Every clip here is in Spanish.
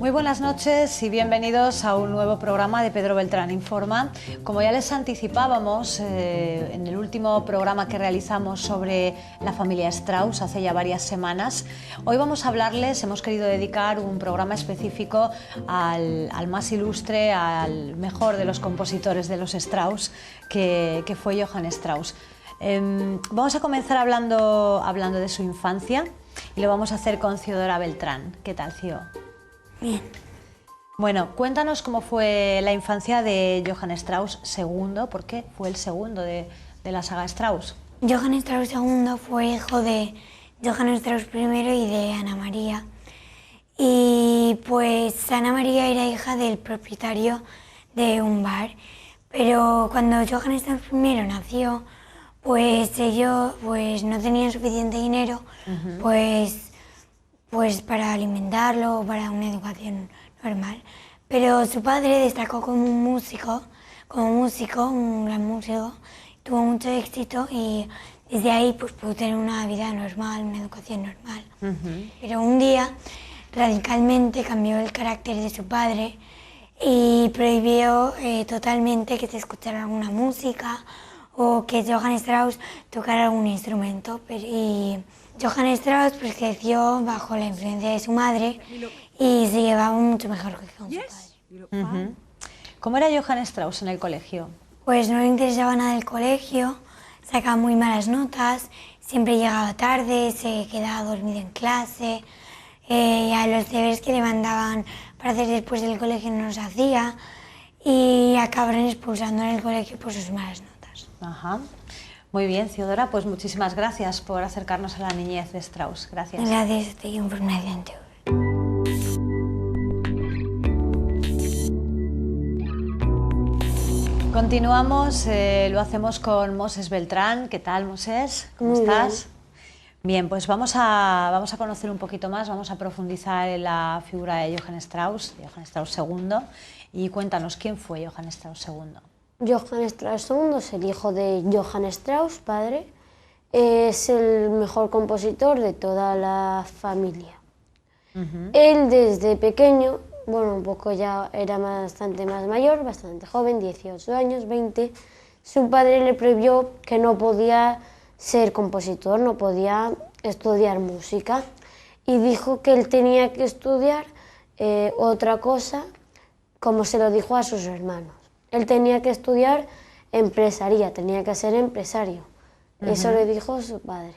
Muy buenas noches y bienvenidos a un nuevo programa de Pedro Beltrán Informa. Como ya les anticipábamos en el último programa que realizamos sobre la familia Strauss hace ya varias semanas, hoy vamos a hablarles, hemos querido dedicar un programa específico al más ilustre, al mejor de los compositores de los Strauss, que fue Johann Strauss. Vamos a comenzar hablando de su infancia y lo vamos a hacer con Ciodora Beltrán. ¿Qué tal, Cio? Bien. Bueno, cuéntanos cómo fue la infancia de Johann Strauss II, ¿por qué fue el segundo de la saga Strauss? Johann Strauss II fue hijo de Johann Strauss I y de Ana María. Y pues Ana María era hija del propietario de un bar, pero cuando Johann Strauss I nació, pues ellos no tenían suficiente dinero pues para alimentarlo, para una educación normal. Pero su padre destacó como músico, un gran músico, tuvo mucho éxito y desde ahí pues pudo tener una vida normal, una educación normal. Pero un día radicalmente cambió el carácter de su padre y prohibió totalmente que se escuchara alguna música o que Johann Strauss tocara algún instrumento. Y Johann Strauss pues, creció bajo la influencia de su madre y se llevaba mucho mejor que con su padre. ¿Cómo era Johann Strauss en el colegio? Pues no le interesaba nada el colegio, sacaba muy malas notas, siempre llegaba tarde, se quedaba dormido en clase, a los deberes que le mandaban para hacer después del colegio no los hacía y acabaron expulsando en el colegio por sus malas notas. Ajá. Muy bien, Ciodora, pues muchísimas gracias por acercarnos a la niñez de Strauss. Gracias. Gracias a ti por una adelante. Continuamos, lo hacemos con Moses Beltrán. ¿Qué tal, Moses? ¿Cómo estás? Bien, pues vamos a conocer un poquito más, vamos a profundizar en la figura de Johann Strauss II. Y cuéntanos, ¿quién fue Johann Strauss II? Johann Strauss II es el hijo de Johann Strauss, padre. Es el mejor compositor de toda la familia. Él desde pequeño, bueno, un poco ya era bastante más mayor, bastante joven, 18 años, 20, su padre le prohibió que no podía ser compositor, no podía estudiar música y dijo que él tenía que estudiar otra cosa, como se lo dijo a sus hermanos. Él tenía que estudiar empresaría, tenía que ser empresario. Eso le dijo su padre.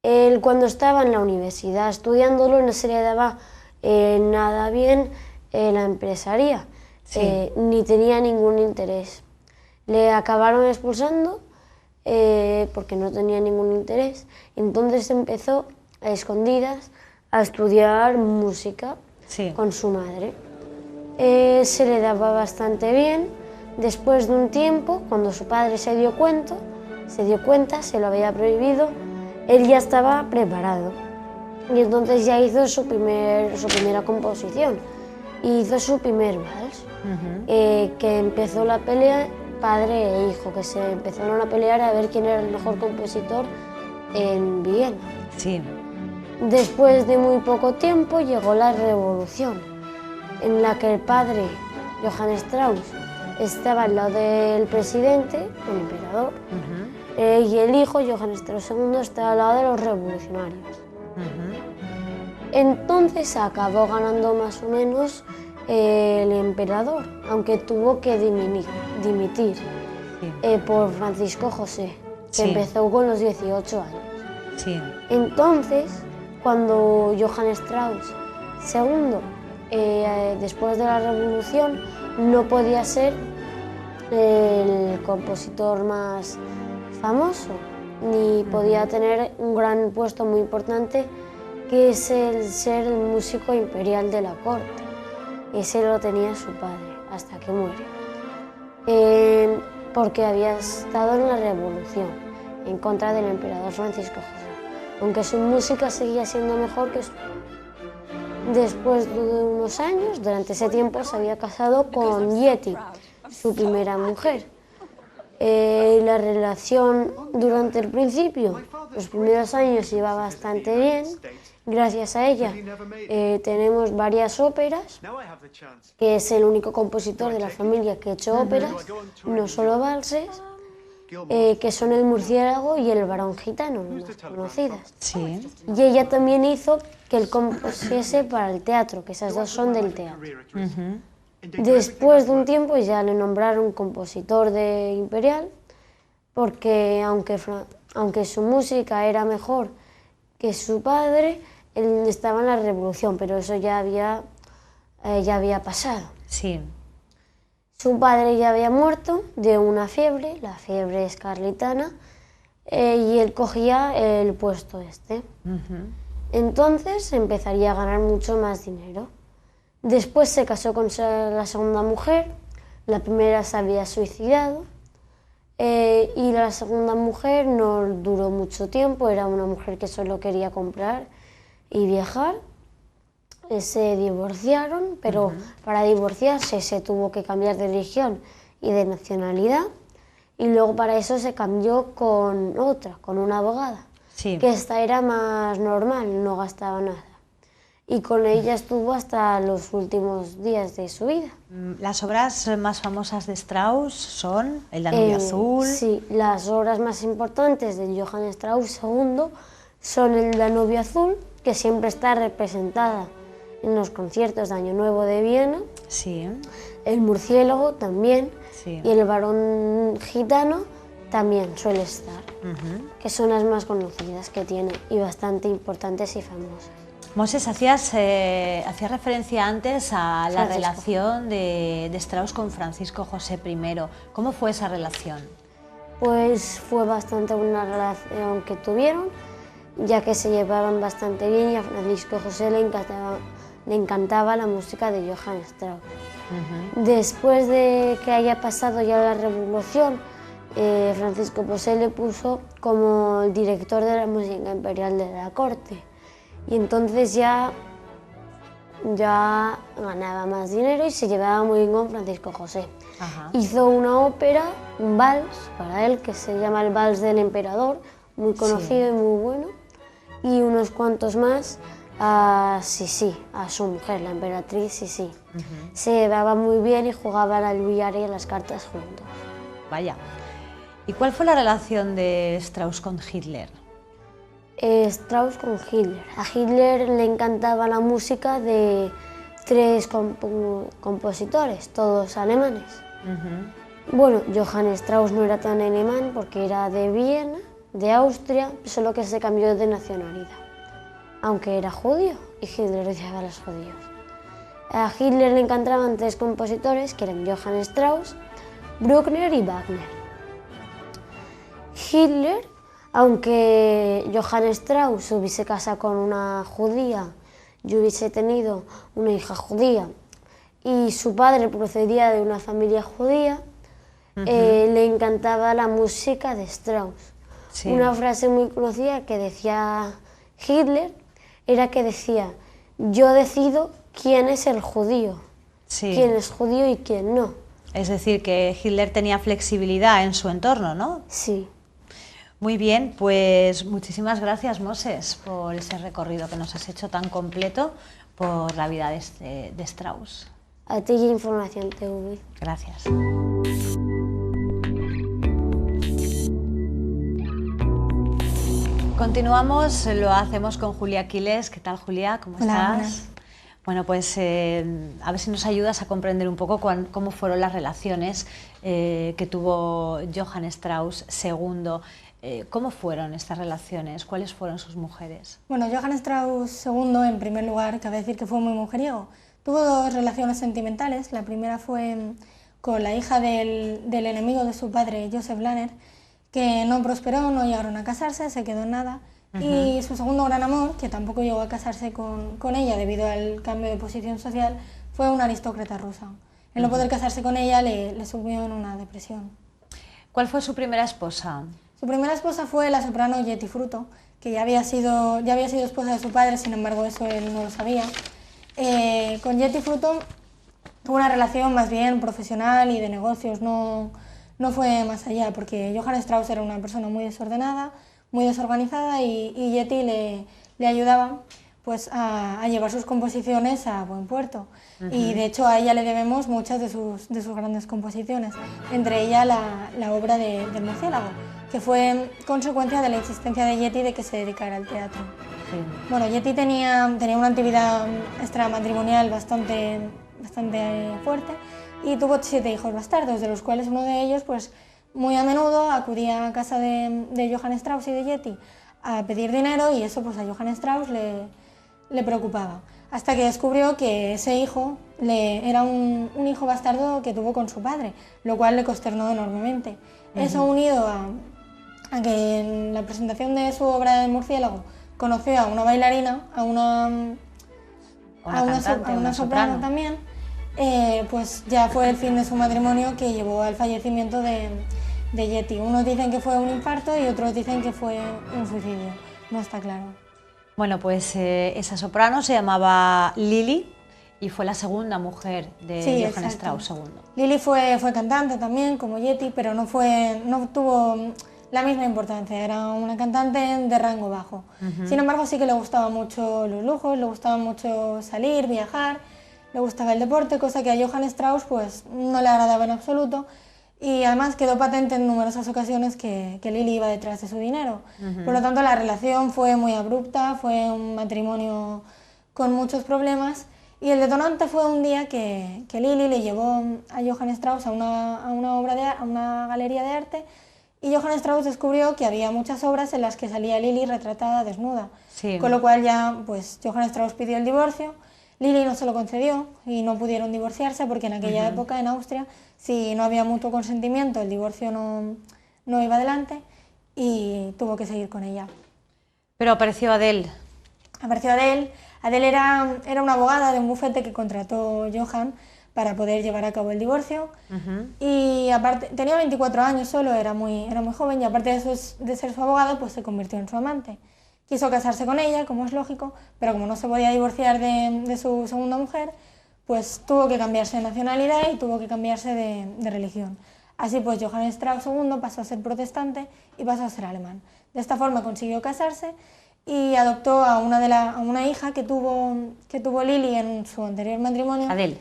Él cuando estaba en la universidad estudiándolo no se le daba nada bien la empresaría, ni tenía ningún interés. Le acabaron expulsando porque no tenía ningún interés. Entonces empezó a escondidas a estudiar música con su madre. Se le daba bastante bien. Después de un tiempo, cuando su padre se dio cuenta, se lo había prohibido, él ya estaba preparado. Y entonces ya hizo su primera composición. Hizo su primer vals, que empezó la pelea padre e hijo, que se empezaron a pelear a ver quién era el mejor compositor en Viena. Sí. Después de muy poco tiempo llegó la revolución, en la que el padre, Johann Strauss, estaba al lado del presidente, el emperador, y el hijo, Johann Strauss II, estaba al lado de los revolucionarios. Entonces acabó ganando más o menos el emperador, aunque tuvo que dimitir por Francisco José, que empezó con los 18 años. Entonces, cuando Johann Strauss II, después de la revolución, no podía ser el compositor más famoso, ni podía tener un gran puesto muy importante, que es el ser el músico imperial de la corte. Ese lo tenía su padre, hasta que muere. Porque había estado en la revolución, en contra del emperador Francisco José, aunque su música seguía siendo mejor que su padre. Después de unos años, durante ese tiempo, se había casado con Yeti, su primera mujer. La relación durante el principio Los primeros años iba bastante bien. Gracias a ella tenemos varias óperas, que es el único compositor de la familia que ha hecho óperas, no solo valses, que son El murciélago y El varón gitano, las más conocidas. Sí. Y ella también hizo que él compusiese para el teatro, que esas dos son del teatro. Después de un tiempo ya le nombraron compositor de Imperial, porque aunque su música era mejor que su padre, él estaba en la revolución, pero eso ya había pasado. Sí. Su padre ya había muerto de una fiebre, la fiebre escarlatana, y él cogía el puesto este. Entonces empezaría a ganar mucho más dinero. Después se casó con la segunda mujer, la primera se había suicidado, y la segunda mujer no duró mucho tiempo, era una mujer que solo quería comprar y viajar. Se divorciaron, pero para divorciarse se tuvo que cambiar de religión y de nacionalidad, y luego para eso se cambió con otra, con una abogada, Sí. que esta era más normal, no gastaba nada. Y con ella estuvo hasta los últimos días de su vida. Las obras más famosas de Strauss son El Danubio Azul. Sí, las obras más importantes de Johann Strauss II son El Danubio Azul, que siempre está representada en los conciertos de Año Nuevo de Viena, Sí. El murciélago también, Sí. y El varón gitano también suele estar, que son las más conocidas que tiene y bastante importantes y famosas. Moses, hacías referencia antes a la Francisco. relación de Strauss con Francisco José I. ¿Cómo fue esa relación? Pues fue bastante una relación que tuvieron, ya que se llevaban bastante bien y a Francisco José le encantaba la música de Johann Strauss. Después de que haya pasado ya la revolución, Francisco José le puso como el director de la música imperial de la corte, y entonces ya ganaba más dinero y se llevaba muy bien con Francisco José. Ajá. Hizo una ópera, un vals para él, que se llama el Vals del Emperador, muy conocido y muy bueno, y unos cuantos más a Sisi, a su mujer, la emperatriz Sisi. Se llevaban muy bien y jugaban al billar y a las cartas juntos. Vaya. ¿Y cuál fue la relación de Strauss con Hitler? Strauss con Hitler. A Hitler le encantaba la música de tres compositores, todos alemanes. Bueno, Johann Strauss no era tan alemán porque era de Viena, de Austria, solo que se cambió de nacionalidad, aunque era judío y Hitler odiaba a los judíos. A Hitler le encantaban tres compositores que eran Johann Strauss, Bruckner y Wagner. Hitler, aunque Johann Strauss hubiese casado con una judía y hubiese tenido una hija judía y su padre procedía de una familia judía, le encantaba la música de Strauss. Sí. Una frase muy conocida que decía Hitler era que decía: yo decido quién es el judío, Sí. quién es judío y quién no. Es decir, que Hitler tenía flexibilidad en su entorno, ¿no? Sí. Muy bien, pues muchísimas gracias, Moses, por ese recorrido que nos has hecho tan completo por la vida de Strauss. A ti y Información TV. Gracias. Continuamos, lo hacemos con Julia Aquiles. ¿Qué tal, Julia? ¿Cómo Hola, estás? buenas. Bueno, pues a ver si nos ayudas a comprender un poco cómo fueron las relaciones que tuvo Johann Strauss II. ¿Cómo fueron estas relaciones? ¿Cuáles fueron sus mujeres? Bueno, Johann Strauss II, en primer lugar, cabe decir que fue muy mujeriego. Tuvo dos relaciones sentimentales. La primera fue con la hija del enemigo de su padre, Joseph Lanner, que no prosperó, no llegaron a casarse, se quedó en nada. Y su segundo gran amor, que tampoco llegó a casarse con ella debido al cambio de posición social, fue una aristócrata rusa. El no poder casarse con ella le sumió en una depresión. ¿Cuál fue su primera esposa? Su primera esposa fue la soprano Jetty Fruto, que ya había sido esposa de su padre, sin embargo eso él no lo sabía. Con Jetty Fruto tuvo una relación más bien profesional y de negocios, no fue más allá, porque Johann Strauss era una persona muy desordenada, muy desorganizada y Yeti le ayudaba pues a llevar sus composiciones a buen puerto. Y de hecho a ella le debemos muchas de sus grandes composiciones, entre ellas la obra del murciélago, que fue consecuencia de la insistencia de Yeti de que se dedicara al teatro. Sí. Bueno, Yeti tenía una actividad extramatrimonial bastante fuerte y tuvo 7 hijos bastardos, de los cuales uno de ellos pues muy a menudo acudía a casa de Johann Strauss y de Yeti a pedir dinero, y eso pues a Johann Strauss le preocupaba, hasta que descubrió que ese hijo era un hijo bastardo que tuvo con su padre, lo cual le consternó enormemente. Eso unido a que en la presentación de su obra del murciélago conoció a una bailarina, a una soprano también, pues ya fue el fin de su matrimonio, que llevó al fallecimiento de Yeti. Unos dicen que fue un infarto y otros dicen que fue un suicidio, no está claro. Bueno, pues esa soprano se llamaba Lili y fue la segunda mujer de Johann Strauss II. Lili fue cantante también, como Yeti, pero no tuvo la misma importancia, era una cantante de rango bajo. Sin embargo, sí que le gustaban mucho los lujos, le gustaba mucho salir, viajar, le gustaba el deporte, cosa que a Johann Strauss pues, no le agradaba en absoluto. Y además quedó patente en numerosas ocasiones que Lili iba detrás de su dinero. Por lo tanto, la relación fue muy abrupta, fue un matrimonio con muchos problemas, y el detonante fue un día que Lili le llevó a Johann Strauss a una galería de arte, y Johann Strauss descubrió que había muchas obras en las que salía Lili retratada desnuda. Sí. Con lo cual ya pues, Johann Strauss pidió el divorcio. Lili no se lo concedió y no pudieron divorciarse, porque en aquella época en Austria, si no había mutuo consentimiento, el divorcio no iba adelante, y tuvo que seguir con ella. Pero apareció Adele. Apareció Adele. Adele era una abogada de un bufete que contrató Johann para poder llevar a cabo el divorcio. Y aparte, tenía 24 años solo, era muy joven, y aparte de ser su abogada, pues se convirtió en su amante. Quiso casarse con ella, como es lógico, pero como no se podía divorciar de su segunda mujer, pues tuvo que cambiarse de nacionalidad y tuvo que cambiarse de religión. Así pues, Johann Strauss II pasó a ser protestante y pasó a ser alemán. De esta forma consiguió casarse y adoptó a una hija que tuvo Lili en su anterior matrimonio. Adele.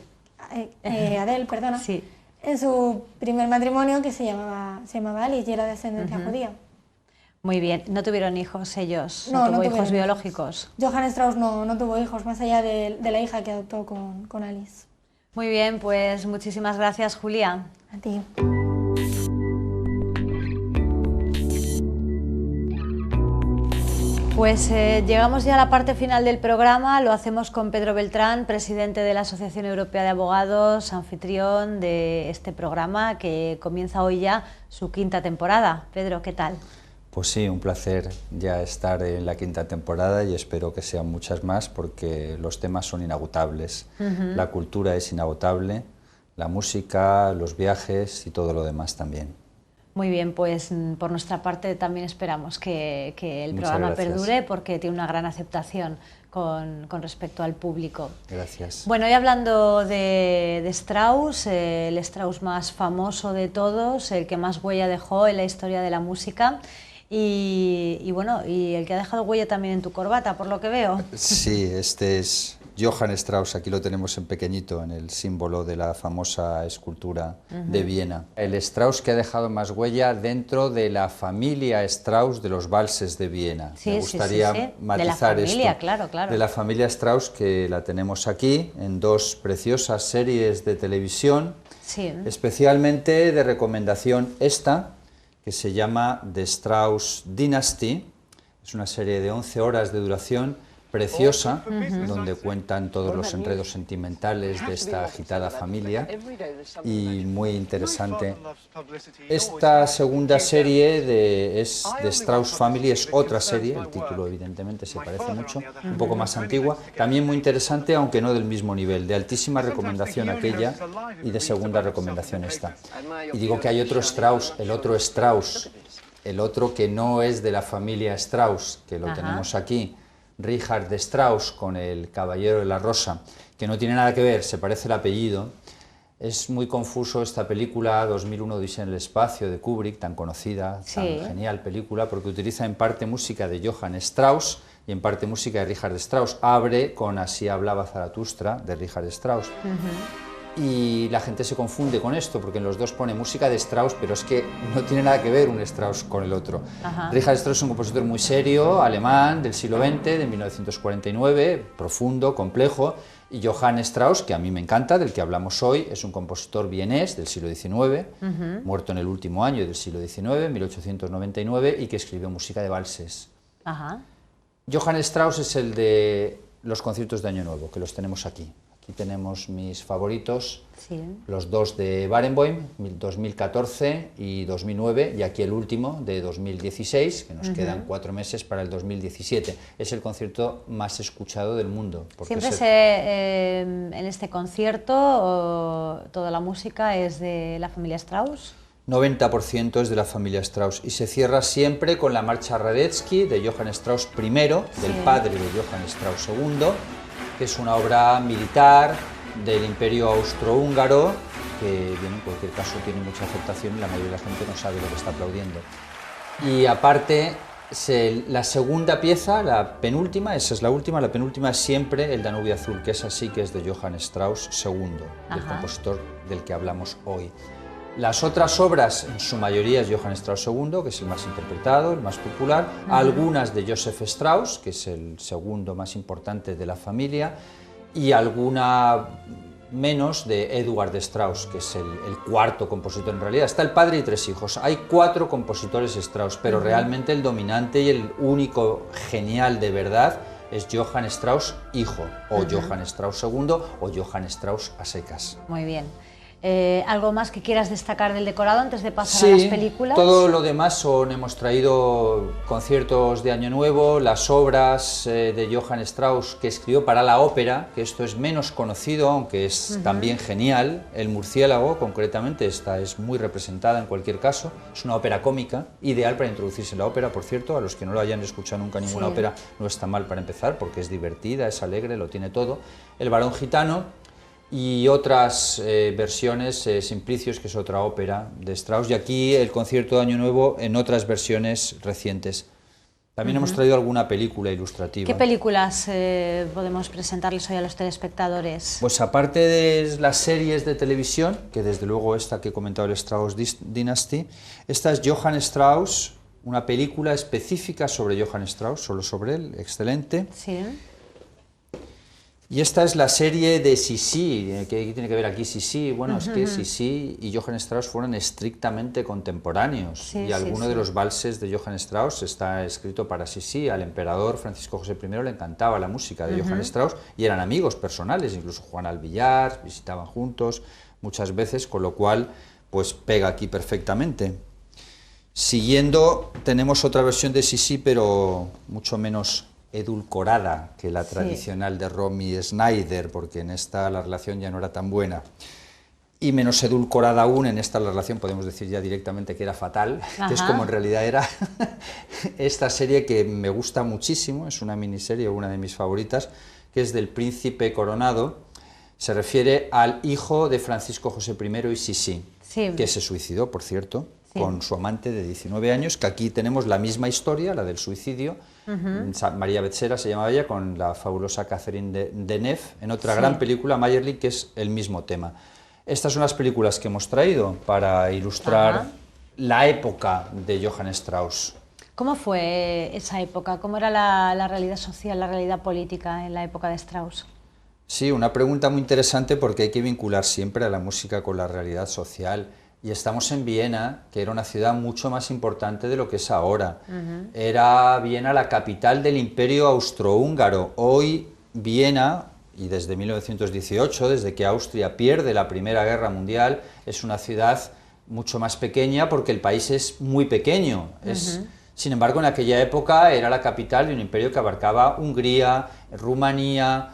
Adele, perdona. Sí. En su primer matrimonio, que se llamaba Alice, y era de ascendencia judía. Muy bien. ¿No tuvieron hijos ellos? ¿No tuvo hijos biológicos? Johann Strauss no tuvo hijos, más allá de la hija que adoptó con Alice. Muy bien, pues muchísimas gracias, Julia. A ti. Pues llegamos ya a la parte final del programa. Lo hacemos con Pedro Beltrán, presidente de la Asociación Europea de Abogados, anfitrión de este programa que comienza hoy ya su 5ª temporada. Pedro, ¿qué tal? Pues sí, un placer ya estar en la 5ª temporada, y espero que sean muchas más, porque los temas son inagotables. La cultura es inagotable, la música, los viajes y todo lo demás también. Muy bien, pues por nuestra parte también esperamos que el programa perdure, porque tiene una gran aceptación con respecto al público. Gracias. Bueno, y hablando de Strauss, el Strauss más famoso de todos, el que más huella dejó en la historia de la música, y bueno, y el que ha dejado huella también en tu corbata, por lo que veo. Sí, este es Johann Strauss, aquí lo tenemos en pequeñito, en el símbolo de la famosa escultura de Viena. El Strauss que ha dejado más huella dentro de la familia Strauss de los valses de Viena. Sí, me gustaría matizar de la familia, esto. Claro. De la familia Strauss, que la tenemos aquí en 2 preciosas series de televisión, especialmente de recomendación esta, que se llama The Strauss Dynasty. Es una serie de 11 horas de duración, preciosa, donde cuentan todos los enredos sentimentales de esta agitada familia, y muy interesante. Esta segunda serie de Strauss Family es otra serie, el título evidentemente se parece mucho, un poco más antigua, también muy interesante, aunque no del mismo nivel, de altísima recomendación aquella y de segunda recomendación esta. Y digo que hay otro Strauss, el otro que no es de la familia Strauss, que lo tenemos aquí, Richard de Strauss, con el Caballero de la Rosa, que no tiene nada que ver, se parece el apellido, Es muy confuso esta película, 2001 Odisea en el espacio, de Kubrick, tan conocida, tan genial película, porque utiliza en parte música de Johann Strauss y en parte música de Richard Strauss. Abre con Así hablaba Zaratustra, de Richard Strauss. Y la gente se confunde con esto, porque en los dos pone música de Strauss, pero es que no tiene nada que ver un Strauss con el otro. Richard Strauss es un compositor muy serio, alemán, del siglo XX, de 1949, profundo, complejo, y Johann Strauss, que a mí me encanta, del que hablamos hoy, es un compositor vienés del siglo XIX, muerto en el último año del siglo XIX, 1899, y que escribió música de valses. Johann Strauss es el de los conciertos de Año Nuevo, que los tenemos aquí. Aquí tenemos mis favoritos, los dos de Barenboim, 2014 y 2009, y aquí el último de 2016, que nos quedan 4 meses para el 2017. Es el concierto más escuchado del mundo. Siempre en este concierto toda la música es de la familia Strauss. 90% es de la familia Strauss, y se cierra siempre con la marcha Radetzky de Johann Strauss I, del padre de Johann Strauss II, que es una obra militar del Imperio Austrohúngaro, que en cualquier caso tiene mucha aceptación y la mayoría de la gente no sabe lo que está aplaudiendo. Y aparte, la segunda pieza, la penúltima, esa es la última, la penúltima es siempre el Danubio Azul, que es así, que es de Johann Strauss II, el compositor del que hablamos hoy. Las otras obras, en su mayoría, es Johann Strauss II, que es el más interpretado, el más popular, algunas de Joseph Strauss, que es el segundo más importante de la familia, y alguna menos de Eduard Strauss, que es el cuarto compositor en realidad. Está el padre y 3 hijos. Hay 4 compositores Strauss, pero realmente el dominante y el único genial de verdad es Johann Strauss hijo, o Johann Strauss II, o Johann Strauss a secas. Muy bien. ¿Algo más que quieras destacar del decorado antes de pasar a las películas? Todo lo demás hemos traído conciertos de Año Nuevo, las obras de Johann Strauss que escribió para la ópera, que esto es menos conocido, aunque es también genial. El Murciélago, concretamente, esta es muy representada en cualquier caso, es una ópera cómica, ideal para introducirse en la ópera, por cierto, a los que no lo hayan escuchado nunca ninguna ópera, no está mal para empezar, porque es divertida, es alegre, lo tiene todo. El Barón Gitano, y otras versiones, Simplicios, que es otra ópera de Strauss, y aquí el concierto de Año Nuevo en otras versiones recientes. También hemos traído alguna película ilustrativa. ¿Qué películas podemos presentarles hoy a los telespectadores? Pues aparte de las series de televisión, que desde luego esta que he comentado, el Strauss Dynasty, esta es Johann Strauss, una película específica sobre Johann Strauss, solo sobre él, excelente. Sí. Y esta es la serie de Sissi, ¿qué tiene que ver aquí Sissi? Bueno, es que Sissi y Johann Strauss fueron estrictamente contemporáneos, y alguno de los valses de Johann Strauss está escrito para Sissi. Al emperador Francisco José I le encantaba la música de Johann Strauss, y eran amigos personales, incluso jugaban al billar, visitaban juntos muchas veces, con lo cual pues pega aquí perfectamente. Siguiendo, tenemos otra versión de Sissi, pero mucho menos edulcorada que la tradicional de Romy Schneider, porque en esta la relación ya no era tan buena, y menos edulcorada aún, en esta la relación podemos decir ya directamente que era fatal, que es como en realidad era esta serie, que me gusta muchísimo, es una miniserie, una de mis favoritas, que es del Príncipe Coronado. Se refiere al hijo de Francisco José I y Sissi, que se suicidó, por cierto, con su amante de 19 años, que aquí tenemos la misma historia, la del suicidio. María Betzera se llamaba ella, con la fabulosa Catherine Deneuve, en otra gran película, Meyerling, que es el mismo tema. Estas son las películas que hemos traído para ilustrar la época de Johann Strauss. ¿Cómo fue esa época? ¿Cómo era la realidad social, la realidad política en la época de Strauss? Sí, una pregunta muy interesante, porque hay que vincular siempre a la música con la realidad social. Y estamos en Viena, que era una ciudad mucho más importante de lo que es ahora. Era Viena la capital del Imperio Austrohúngaro. Hoy Viena, y desde 1918, desde que Austria pierde la Primera Guerra Mundial, es una ciudad mucho más pequeña, porque el país es muy pequeño. Sin embargo, en aquella época era la capital de un imperio que abarcaba Hungría, Rumanía,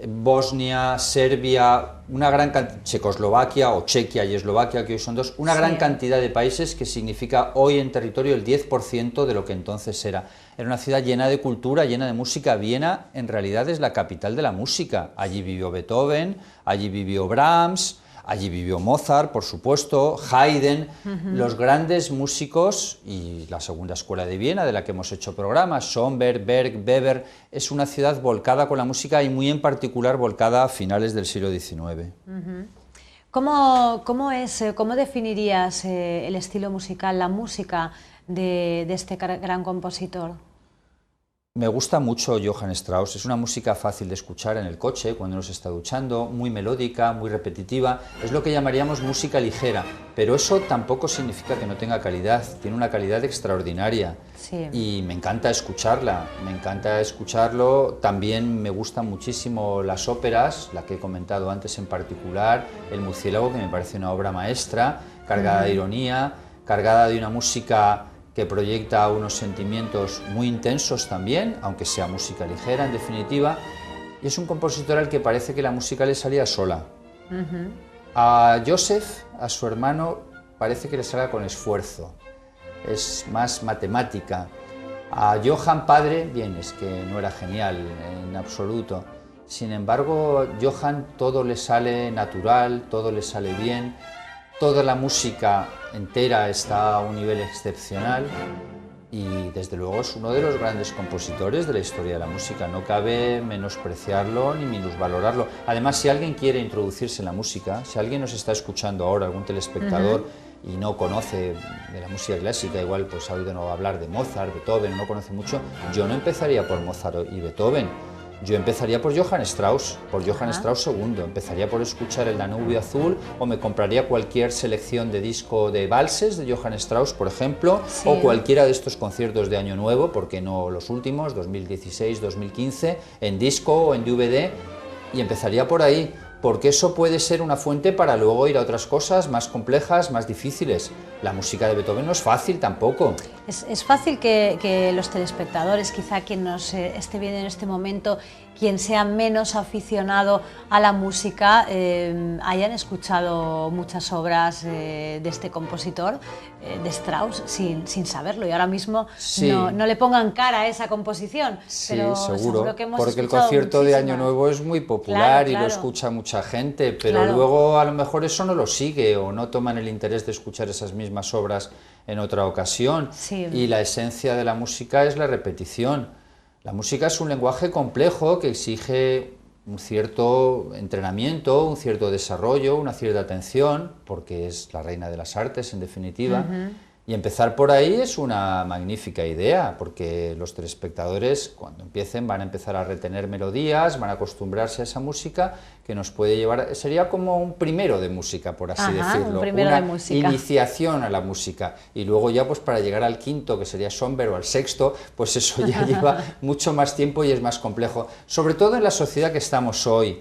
Bosnia, Serbia, una gran Checoslovaquia, o Chequia y Eslovaquia, que hoy son dos, una gran cantidad de países, que significa hoy en territorio el 10% de lo que entonces era. Era una ciudad llena de cultura, llena de música. Viena en realidad es la capital de la música. Allí vivió Beethoven, allí vivió Brahms, Allí vivió Mozart, por supuesto, Haydn, los grandes músicos, y la segunda escuela de Viena, de la que hemos hecho programas, Schönberg, Berg, Weber. Es una ciudad volcada con la música y muy en particular volcada a finales del siglo XIX. ¿Cómo definirías el estilo musical, la música de este gran compositor? Me gusta mucho Johann Strauss, es una música fácil de escuchar en el coche cuando uno se está duchando, muy melódica, muy repetitiva, es lo que llamaríamos música ligera, pero eso tampoco significa que no tenga calidad, tiene una calidad extraordinaria. Sí. Y me encanta escucharla, me encanta escucharlo. También me gustan muchísimo las óperas, la que he comentado antes en particular, El Murciélago, que me parece una obra maestra, cargada de ironía, cargada de una música que proyecta unos sentimientos muy intensos también, aunque sea música ligera en definitiva, y es un compositor al que parece que la música le salía sola. A Joseph, a su hermano, parece que le salga con esfuerzo, es más matemática. A Johann padre, bien, es que no era genial en absoluto. Sin embargo, Johann todo le sale natural, todo le sale bien. Toda la música entera está a un nivel excepcional y desde luego es uno de los grandes compositores de la historia de la música. No cabe menospreciarlo ni minusvalorarlo. Además, si alguien quiere introducirse en la música, si alguien nos está escuchando ahora, algún telespectador, y no conoce de la música clásica, igual pues ha oído hablar de Mozart, Beethoven, no conoce mucho, yo no empezaría por Mozart y Beethoven. Yo empezaría por Johann Strauss II, empezaría por escuchar El Danubio Azul o me compraría cualquier selección de disco de valses de Johann Strauss, por ejemplo, o cualquiera de estos conciertos de Año Nuevo, porque no los últimos, 2016, 2015, en disco o en DVD, y empezaría por ahí, porque eso puede ser una fuente para luego ir a otras cosas más complejas, más difíciles. La música de Beethoven no es fácil tampoco. Es fácil que los telespectadores, quizá quien nos esté viendo en este momento, quien sea menos aficionado a la música, hayan escuchado muchas obras de este compositor, de Strauss, sin saberlo, y ahora mismo no le pongan cara a esa composición. Sí, pero seguro que hemos porque el concierto de Año Nuevo es muy popular y lo escucha mucha gente, pero luego a lo mejor eso no lo sigue o no toman el interés de escuchar esas mismas obras en otra ocasión. Y la esencia de la música es la repetición. La música es un lenguaje complejo que exige un cierto entrenamiento, un cierto desarrollo, una cierta atención, porque es la reina de las artes en definitiva. Y empezar por ahí es una magnífica idea, porque los telespectadores cuando empiecen van a empezar a retener melodías, van a acostumbrarse a esa música que nos puede llevar, sería como un primero de música, por así decirlo, una iniciación a la música, y luego ya pues para llegar al quinto, que sería Schönberg, o al sexto, pues eso ya lleva mucho más tiempo y es más complejo, sobre todo en la sociedad que estamos hoy,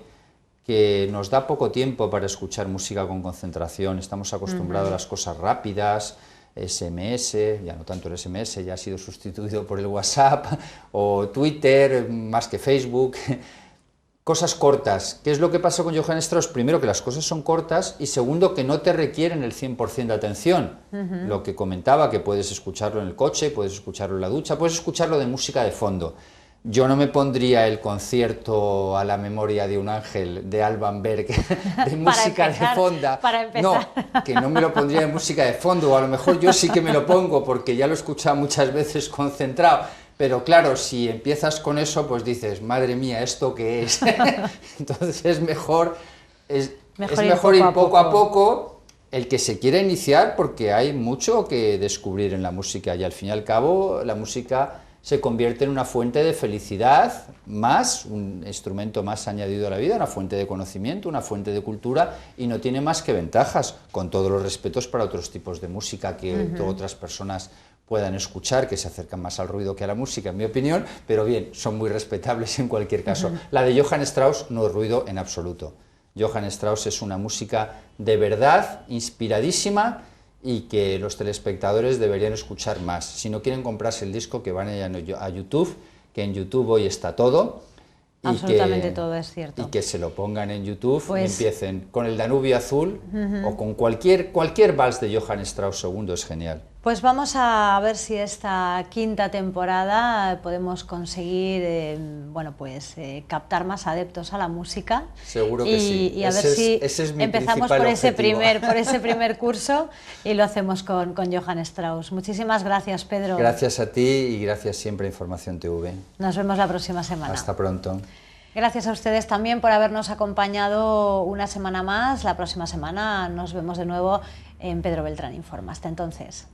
que nos da poco tiempo para escuchar música con concentración, estamos acostumbrados a las cosas rápidas, SMS, ya no tanto el SMS, ya ha sido sustituido por el WhatsApp o Twitter, más que Facebook, cosas cortas. ¿Qué es lo que pasa con Johann Strauss? Primero, que las cosas son cortas, y segundo, que no te requieren el 100% de atención. Lo que comentaba, que puedes escucharlo en el coche, puedes escucharlo en la ducha, puedes escucharlo de música de fondo. Yo no me pondría el concierto a la memoria de un ángel de Alban Berg de música de fondo. No, que no me lo pondría de música de fondo, o a lo mejor yo sí que me lo pongo porque ya lo he escuchado muchas veces concentrado. Pero claro, si empiezas con eso, pues dices, madre mía, ¿esto qué es? Entonces es mejor ir poco a poco. El que se quiera iniciar, porque hay mucho que descubrir en la música, y al fin y al cabo la música se convierte en una fuente de felicidad, más un instrumento más añadido a la vida, una fuente de conocimiento, una fuente de cultura, y no tiene más que ventajas, con todos los respetos para otros tipos de música que otras personas puedan escuchar, que se acercan más al ruido que a la música, en mi opinión, pero bien, son muy respetables en cualquier caso. La de Johann Strauss no es ruido en absoluto. Johann Strauss es una música de verdad, inspiradísima, y que los telespectadores deberían escuchar más. Si no quieren comprarse el disco, que vayan a YouTube, que en YouTube hoy está todo. Absolutamente todo, es cierto. Y que se lo pongan en YouTube, y empiecen con El Danubio Azul o con cualquier vals de Johann Strauss II, es genial. Pues vamos a ver si esta quinta temporada podemos conseguir bueno, pues, captar más adeptos a la música. Seguro que sí. Y a ver si empezamos por ese objetivo. primer curso y lo hacemos con Johann Strauss. Muchísimas gracias, Pedro. Gracias a ti y gracias siempre a Información TV. Nos vemos la próxima semana. Hasta pronto. Gracias a ustedes también por habernos acompañado una semana más. La próxima semana nos vemos de nuevo en Pedro Beltrán Informa. Hasta entonces.